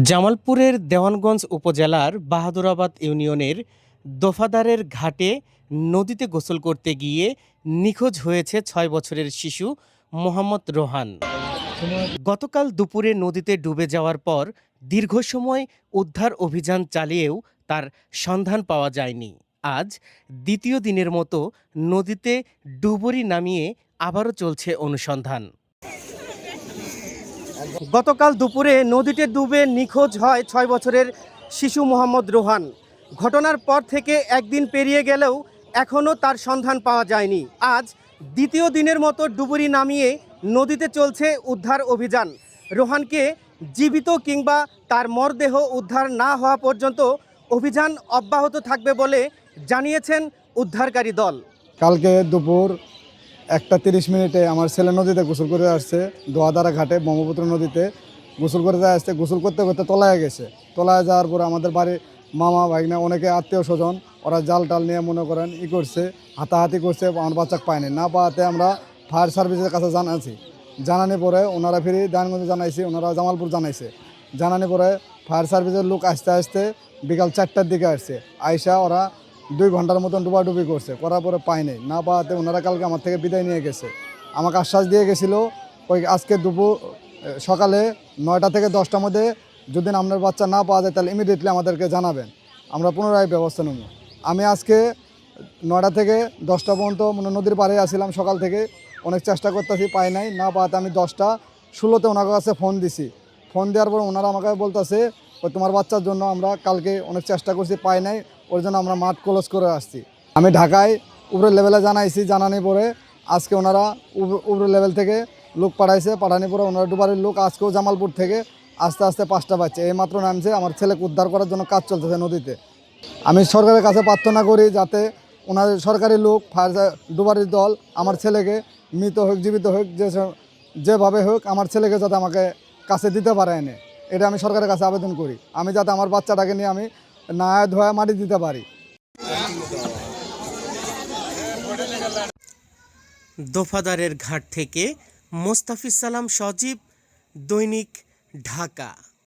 জামালপুরের দেওয়ানগঞ্জ উপজেলার বাহাদুরাবাদ ইউনিয়নের দফাদারের ঘাটে নদীতে গোসল করতে গিয়ে নিখোঁজ হয়েছে ৬ বছরের শিশু মোহাম্মদ রোহান। গতকাল দুপুরে নদীতে ডুবে যাওয়ার পর দীর্ঘ সময় উদ্ধার অভিযান চালিয়েও তার সন্ধান পাওয়া যায়নি। আজ দ্বিতীয় দিনের মতো নদীতে ডুবুরি নামিয়ে আবারও চলছে অনুসন্ধান। গতকাল দুপুরে নদীতে ডুবে নিখোঁজ হয় ৬ বছরের শিশু মোহাম্মদ রোহান। ঘটনার পর থেকে একদিন পেরিয়ে গেলেও এখনও তার সন্ধান পাওয়া যায়নি। আজ দ্বিতীয় দিনের মতো ডুবুরি নামিয়ে নদীতে চলছে উদ্ধার অভিযান। রোহানকে জীবিত কিংবা তার মরদেহ উদ্ধার না হওয়া পর্যন্ত অভিযান অব্যাহত থাকবে বলে জানিয়েছেন উদ্ধারকারী দল। কালকে দুপুর 1:30 আমার ছেলে নদীতে গোসল করে আসছে, দোয়াদারা ঘাটে ব্রহ্মপুত্র নদীতে গোসল করে আসছে। গোসল করতে করতে তলায় গেছে। তলায় যাওয়ার পরে আমাদের বাড়ির মামা ভাইনা অনেকে আত্মীয় স্বজন ওরা জাল টাল নিয়ে মনে করেন করছে, হাতাহাতি করছে। আমার বাচ্চাকে পায়নি, না পাওয়াতে আমরা ফায়ার সার্ভিসের কাছে জানানি পরে ওনারা ফিরে দানগঞ্জে জানাইছি, ওনারা জামালপুর জানাইছে। জানানি পরে ফায়ার সার্ভিসের লোক আসতে আসতে বিকাল 4টার দিকে আসছে। আইসা ওরা 2 ঘন্টার মতন ডুবাডুবি করছে, করার পরে পায়নি, না পাওয়াতে ওনারা কালকে আমার থেকে বিদায় নিয়ে গেছে। আমাকে আশ্বাস দিয়ে গেছিলো ওই আজকে সকালে 9টা থেকে 10টার মধ্যে যদি আপনার বাচ্চা না পাওয়া যায় তাহলে ইমিডিয়েটলি আমাদেরকে জানাবেন, আমরা পুনরায় ব্যবস্থা নেব। আমি আজকে 9টা থেকে 10টা পর্যন্ত নদীর পাড়ে আসছিলাম, সকাল থেকে অনেক চেষ্টা করতেছি, পাই নাই। না পাওয়াতে আমি 10:16 ওনার কাছে ফোন দিছি। ফোন দেওয়ার পর ওনারা আমাকে বলতেছে ওই তোমার বাচ্চার জন্য আমরা কালকে অনেক চেষ্টা করছি, পাই নাই, ওর জন্য আমরা মাঠ ক্লোজ করে আসছি। আমি ঢাকায় উপরের লেভেলে জানাইছি, জানানি পরে আজকে ওনারা উপরের লেভেল থেকে লোক পাঠাইছে। পাঠানি পরে ওনারা ডুবারির লোক আজকেও জামালপুর থেকে আস্তে আস্তে 5টা বাচ্চা এইমাত্র নামছে। আমার ছেলেকে উদ্ধার করার জন্য কাজ চলতেছে নদীতে। আমি সরকারের কাছে প্রার্থনা করি যাতে ওনাদের সরকারি লোক ডুবারির দল আমার ছেলেকে মৃত হোক জীবিত হোক যেভাবে হোক আমার ছেলেকে যাতে আমাকে কাছে দিতে পারে এনে, এটা আমি সরকারের কাছে আবেদন করি। আমি যাতে আমার বাচ্চাটাকে নিয়ে আমি না ধোয়া মাটি দিতে পারি। দফাদারের ঘাট থেকে মোস্তাফিজ সালাম সজীব, দৈনিক ঢাকা।